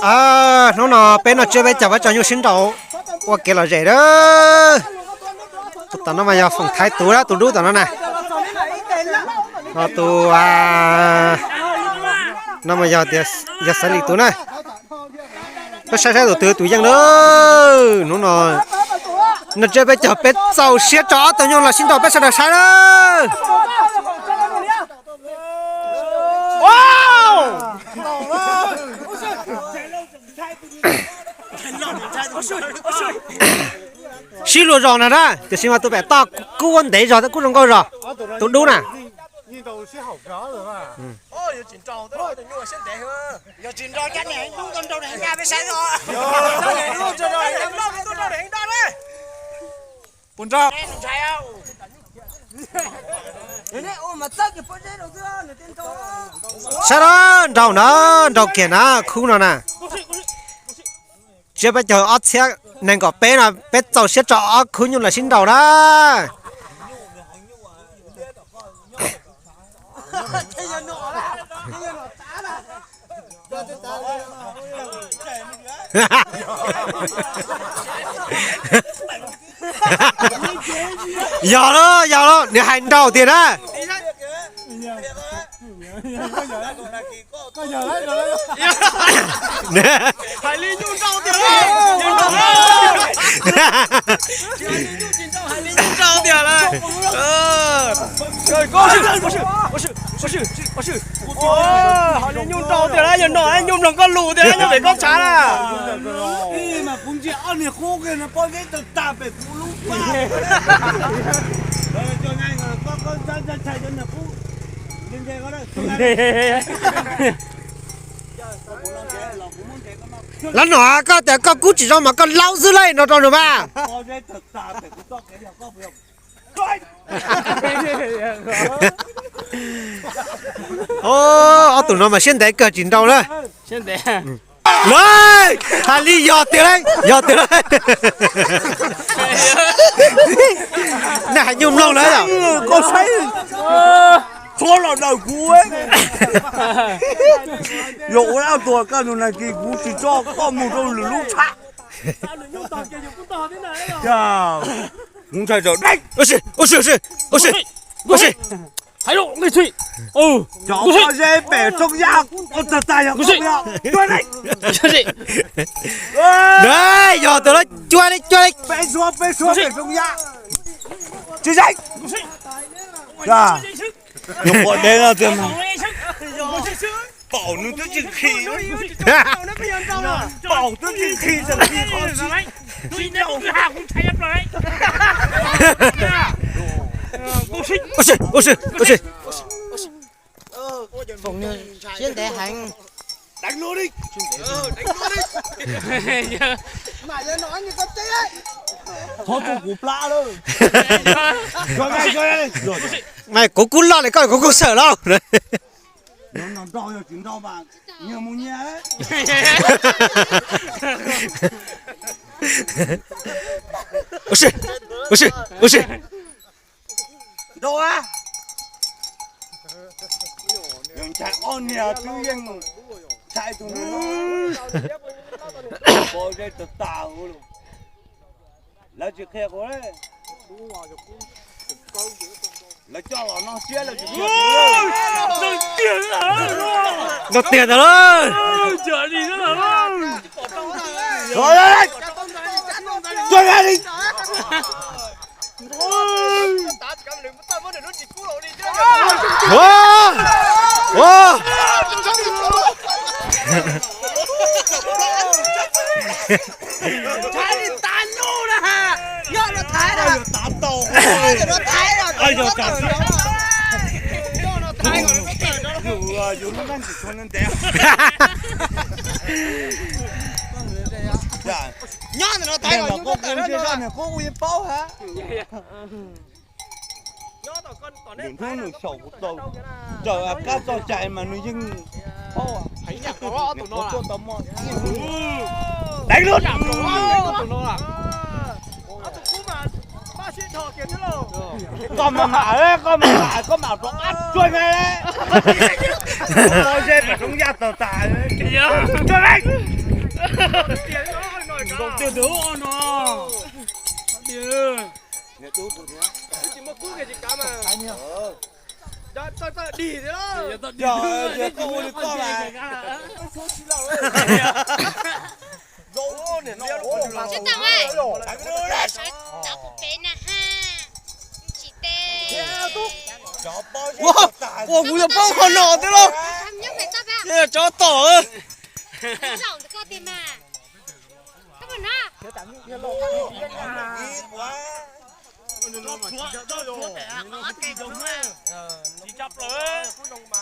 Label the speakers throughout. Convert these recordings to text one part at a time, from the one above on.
Speaker 1: nó bên nó chơi bây giờ vẫn cho nhau sinh đầu qua kia là rẻ đó tụi nó mà giờ phòng thái tú đó tụi đu tụi nó này nó tụi nó mà giờ thì giờ xử lý tụi này nó sai tụi dân đó nó chơi bây giờ bên sau xe chó tụi nhau là sinh đầu bên sau là sai đó xí lúa rồi nè đó, thì xem mà tụi bé to, cứ vấn đề rồi, cứ rong coi rồi, tụi đu nè. Sao đó, đầu kia nè, khu nào nè. Chưa bây giờ ớt xe nên có bé là bé tàu xe trọ khu như là xin đầu đó giờ đó để hành đầu tiền á
Speaker 2: Hải Ly nhung trâu tiền này. Rồi cô sư. Hải Ly nhung trâu tiền này, giờ nói anh nhung làm con lù tiền này, phải con chán à.
Speaker 3: Mà cũng chỉ ăn thì khô kia nó có cái tật tạp phải phụ lúc ba. Cho ngay con chạy cho nó phụ. Lên đây có đấy.
Speaker 1: lần nữa có cú chỉ cho mà con lau dư lên nó cho được ba tụi nó mà xuyên đấy cờ chín đâu đấy
Speaker 2: Xuyên đấy
Speaker 1: lên Hà Ly giọt tiền đấy này nhung lâu đấy à
Speaker 3: con say khó là đầu cú ấy lộ ra tuổi cả nó là cái cú chỉ cho con một đôi lúc chả chào cũng chạy rồi đấy
Speaker 1: ôi xì
Speaker 2: thái độ người suy
Speaker 3: cháu có dê bẻ trong giang con thật tài là không nhau chơi đấy
Speaker 1: đấy giờ tụi nó chơi đi
Speaker 3: bẻ xuống bẻ trong giang chơi dậy chà nhưng bọn đây là tiền bảo nó tới chừng khí bảo tới chừng khí rằng khí khó
Speaker 2: Tuy nhiên cũng hàng cũng thấy ấp rồi
Speaker 1: ôi xì
Speaker 4: Phụng như xuyên để hành
Speaker 3: đánh luôn đi
Speaker 4: mà lên nói như con tí ấy
Speaker 3: thôi tôi cúp lạ đâu cho ngay rồi
Speaker 1: mày cố cú lo này coi cố sợ lo
Speaker 3: nó đau rồi chuyện đau mà nhiều muốn nhé
Speaker 1: ôi xì
Speaker 3: đâu á đừng chạy on nhà tự nhiên chạy tụi nó bỏ ra tự tạo luôn là chuyện khác quá đấy là cho nó chia là chuyện
Speaker 1: nó tiền rồi
Speaker 2: Chờ gì nữa hả
Speaker 3: rồi đấy chơi ra đi
Speaker 4: Thái đi tan nô nè ha nhớ nó thái rồi
Speaker 3: tám tàu
Speaker 4: nó thái rồi
Speaker 3: ai giờ cả
Speaker 4: nó thái rồi nó trời nó
Speaker 3: dù nó đang chỉ xuống lên té
Speaker 4: nhớ nó thái rồi
Speaker 3: có cuốn chia ra này có uy bao hả đừng thương được sầu của tôi trời cá cho chạy mà nó dưng bao à
Speaker 2: Thấy nhạc đó tụi nó
Speaker 3: cho tấm mòn đánh luôn
Speaker 2: tụi nó à
Speaker 3: con mà mả đấy con mà nó ắt chui ngay đấy tôi dê phải không ra tờ tả đấy chui ngay
Speaker 2: Đồ tiêu đứa nó. Tiêu.
Speaker 3: Nè tú tụi nhá.
Speaker 2: Chỉ một cú cái gì cả mà. Ta đi thế đó.
Speaker 3: Giờ câu được con này. Dỗ nè nó.
Speaker 5: Chú Tòng ơi. Cháu một bé nè ha. Chị tê.
Speaker 3: Chó bao nhiêu
Speaker 2: Wow, wow, bây giờ bao con nọ thế đâu?
Speaker 5: Không nhớ phải tao vào.
Speaker 2: Thế là chó tổ ơi.
Speaker 5: Rộng thì có tiền mà. Các bạn à.
Speaker 3: ít quá.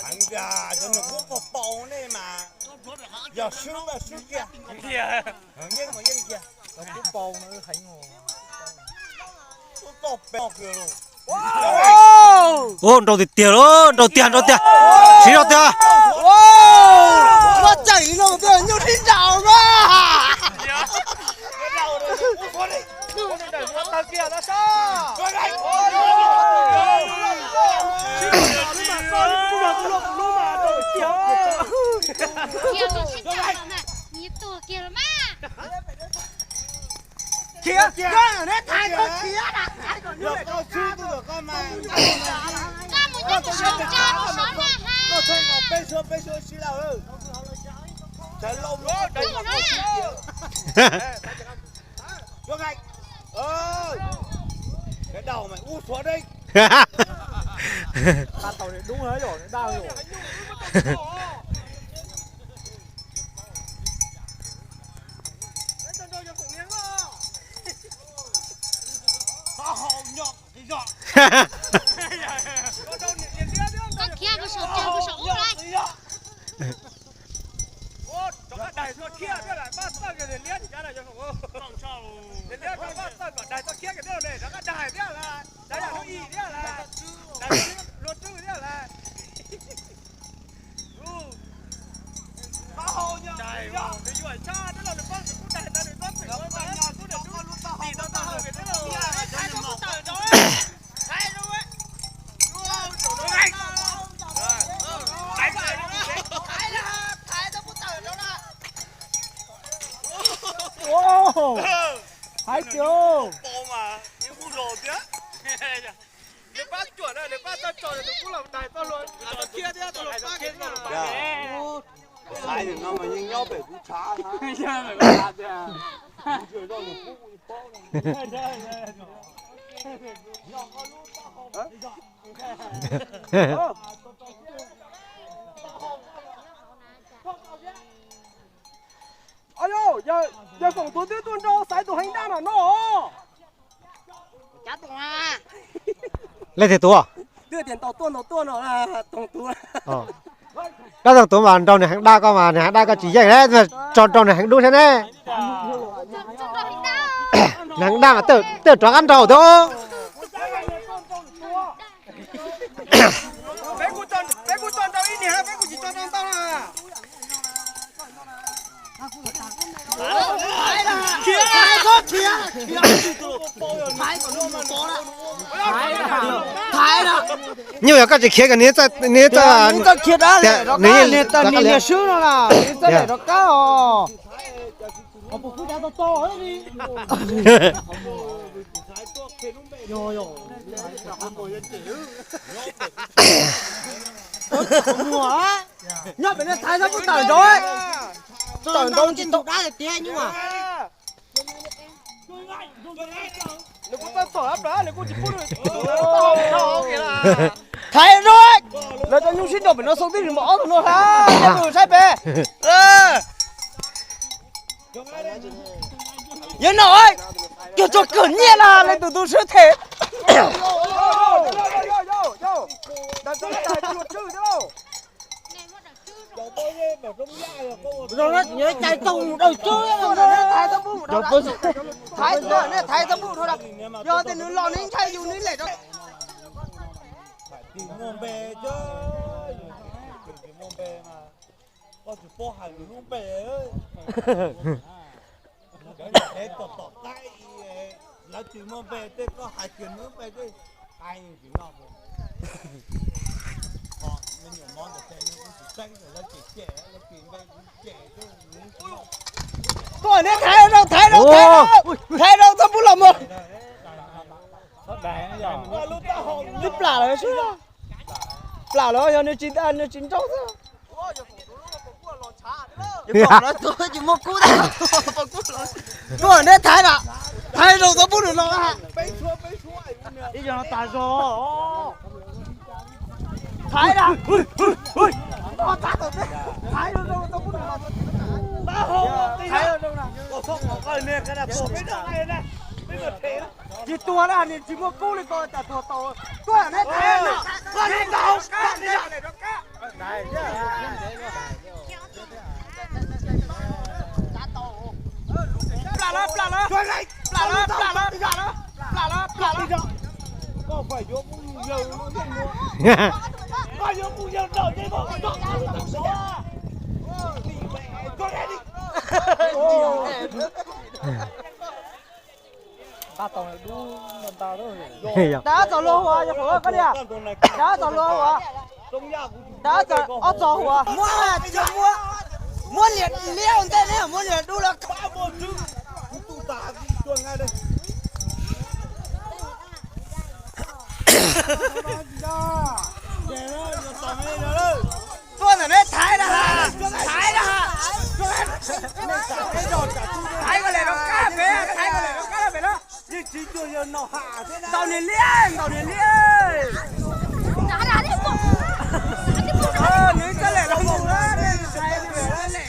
Speaker 3: Anh già cho nó cũng có bầu này mà. Giờ xuống là xuống kia. Nhưng mà dân kia. Cái bầu nó thấy ngồi. Nó tọp bèo kìa luôn.
Speaker 1: ô đầu thì tiền đó đầu tiền xí đầu tiền
Speaker 4: nó chảy rồi tôi như thế nào mà
Speaker 3: Cái đầu này cũng có đi.
Speaker 2: Tao kia nó sao?
Speaker 3: Coi này.
Speaker 5: Kia nó xin chào mà. Nhịp tù kia mà.
Speaker 4: kia nó đấy thái có kia đã thái còn
Speaker 3: Giờ con chú tôi được con mà.
Speaker 5: Cha một nhịp một sống cha một sống mà ha.
Speaker 3: Con thấy ngọc bê xô xí nào ơi. Trời lông nó đầy ngọc bê xô. Cho ngay. Cái đầu mày út xuống đây.
Speaker 2: Ta tàu này đúng hết rồi, đau rồi.
Speaker 5: Con kia có sống cha có sống lại.
Speaker 2: Cho các đại cho kia cái này bắt sang cái liên liên cái này cho không. Liên liên cái bắt sang cái đại cho kia cái điều này, các đại thế là đại là nó y thế là đại luật sư thế là. Bao nhiêu? Đại mà, cái chuyện cha đó là được con cũng đại ta được con phải con ta cũng được con luôn ta. Thì ta hơi cái thế nào? Thái nó cũng tờ đó. Thái luôn ấy. Luôn, chỗ đó anh. Thái phải luôn đấy.
Speaker 4: thái nó cũng tờ đâu nè
Speaker 2: Thái chưa? Bộ mà, những bu rồ tía. Để bác chuẩn này, để bác ta trò này cũng là đại to luôn. Tao kia thế, tao lột bác kia rồi.
Speaker 3: Sai thì nó mà nhưng nhau phải cũng chá hả?
Speaker 2: Phải có làm thế à?
Speaker 3: Trời đâu được phúc thì bó
Speaker 2: Alo, giờ phòng tôi tuôn rau, sai tôi hành đang là nó.
Speaker 5: Cháu Tùng à.
Speaker 1: lên thì tú à
Speaker 2: Đưa tiền tàu tuôn nó là tổng tú.
Speaker 1: các thằng tú mà đầu này hàng đa có mà này hàng đa có chỉ vậy đấy mà tròn này hàng đu thế này hàng đa mà tự cho ăn trâu thôi
Speaker 2: Bé của tuần tao ít nhỉ, bé của chỉ cho tao là.
Speaker 4: kia có kia thái đó
Speaker 1: nhưng mà các chị kia cái này ta
Speaker 4: nó kia đó này nó cá này ta này sướng nó là cái này nó cá ồ ông bố cha to to ấy đi mùa á nhớ bên đây thái nó cũng tờ rồi tờ đông trên tộc đá là kia nhưng mà
Speaker 2: Nếu có tao sỏi áp đó, nếu có chỉ phút rồi. Tao kìa là.
Speaker 4: thái rồi
Speaker 2: Là cho nhung xin đầu phải nó sống tí thì bỏ nó ha. Nhà tôi sai bè.
Speaker 4: yên nội kiểu cho cẩn nhiên là lên từ tôi sẽ thế
Speaker 2: Đặt cho cái đài luật sư chứ đâu.
Speaker 4: rồi nó nhớ chạy tùng đầu chưa rồi nó thái tao bung đâu thái nữa nè thái tao bung thôi đó giờ thì nó lo nên thay dù nên lại đó
Speaker 3: Tìm nguồn bè chứ. Tìm nguồn bè mà. Con chỉ bó hành được nguồn bè ơi. Cái này thế tọt tay. Là tìm nguồn bè thế có hai chuyện nguồn bè thế. Ai như kiểu nào vậy? Mình nhiều món được thế nhưng cũng chỉ xanh rồi nó chỉ trẻ. Nó tìm bè cũng trẻ chứ.
Speaker 4: tôi này thái đâu tôi muốn làm một đi plà rồi chứ plà rồi giờ nó chín trâu thôi tôi chỉ một cú thôi tôi này thái đâu tôi muốn được nó hả đi cho nó tài rồi thái đã nó thái rồi thái đâu tôi muốn được nó thái đâu nào chỉ tua đó anh chỉ mua cú đi coiแต่ตัวโตตัวnày thái nào con đi đâu con đi đâu này nó cá này có phải vô cũng nhiều có vô cũng nhiều đầu chứ bộ con này đi ta tàu này đu mình tàu đó đá tàu lô hòa cho phở cái này đá tàu lô hòa đá tàu ớt tàu hòa mua là bây giờ mua liền liêu thế này mua liền đu là ba bộ trứng tụ tả chuồn ngay đây tôi là đấy thái đó hả thái cái này nó cá về thái cái này nó cá về đó nhưng chỉ cho giờ nó hạ thế nào tàu này liền đã đi bộ nếu cái này nó không á đi thái đi về đó lẹ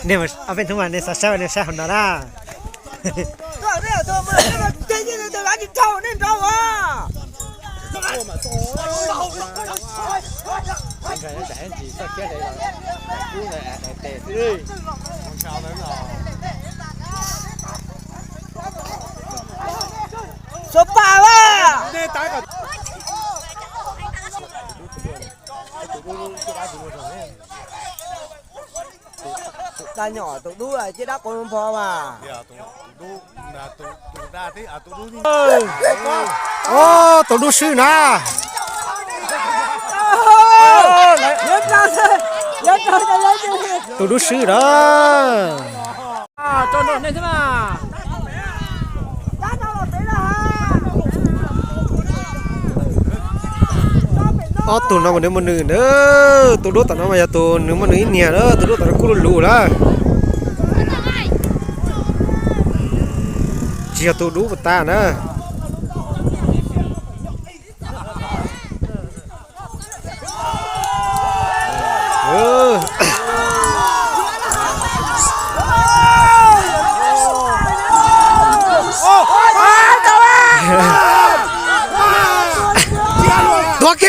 Speaker 1: เนี่ยมันเอาเป็นทุกวันในสัตว์เช้าในเช้าของเราได้
Speaker 4: ตัวเนี่ยตัวมันเจ๊ๆตัวร้านจิ้มเจ้าเนี่ยเจ้าอ่ะsố ba á ta nhỏ tụi đu là chứ đã con phò mà
Speaker 1: ô tụi đu sư nè tụi đu sư đó
Speaker 4: cho nó này thế mà
Speaker 1: tụi nó mà nếu mà nữ nữa tụi đu tụi nó mà tụi nếu mà nữ nhẹ đó tụi đu tụi nó cú lù đó chỉ là tụi đu của ta nữa đó kìa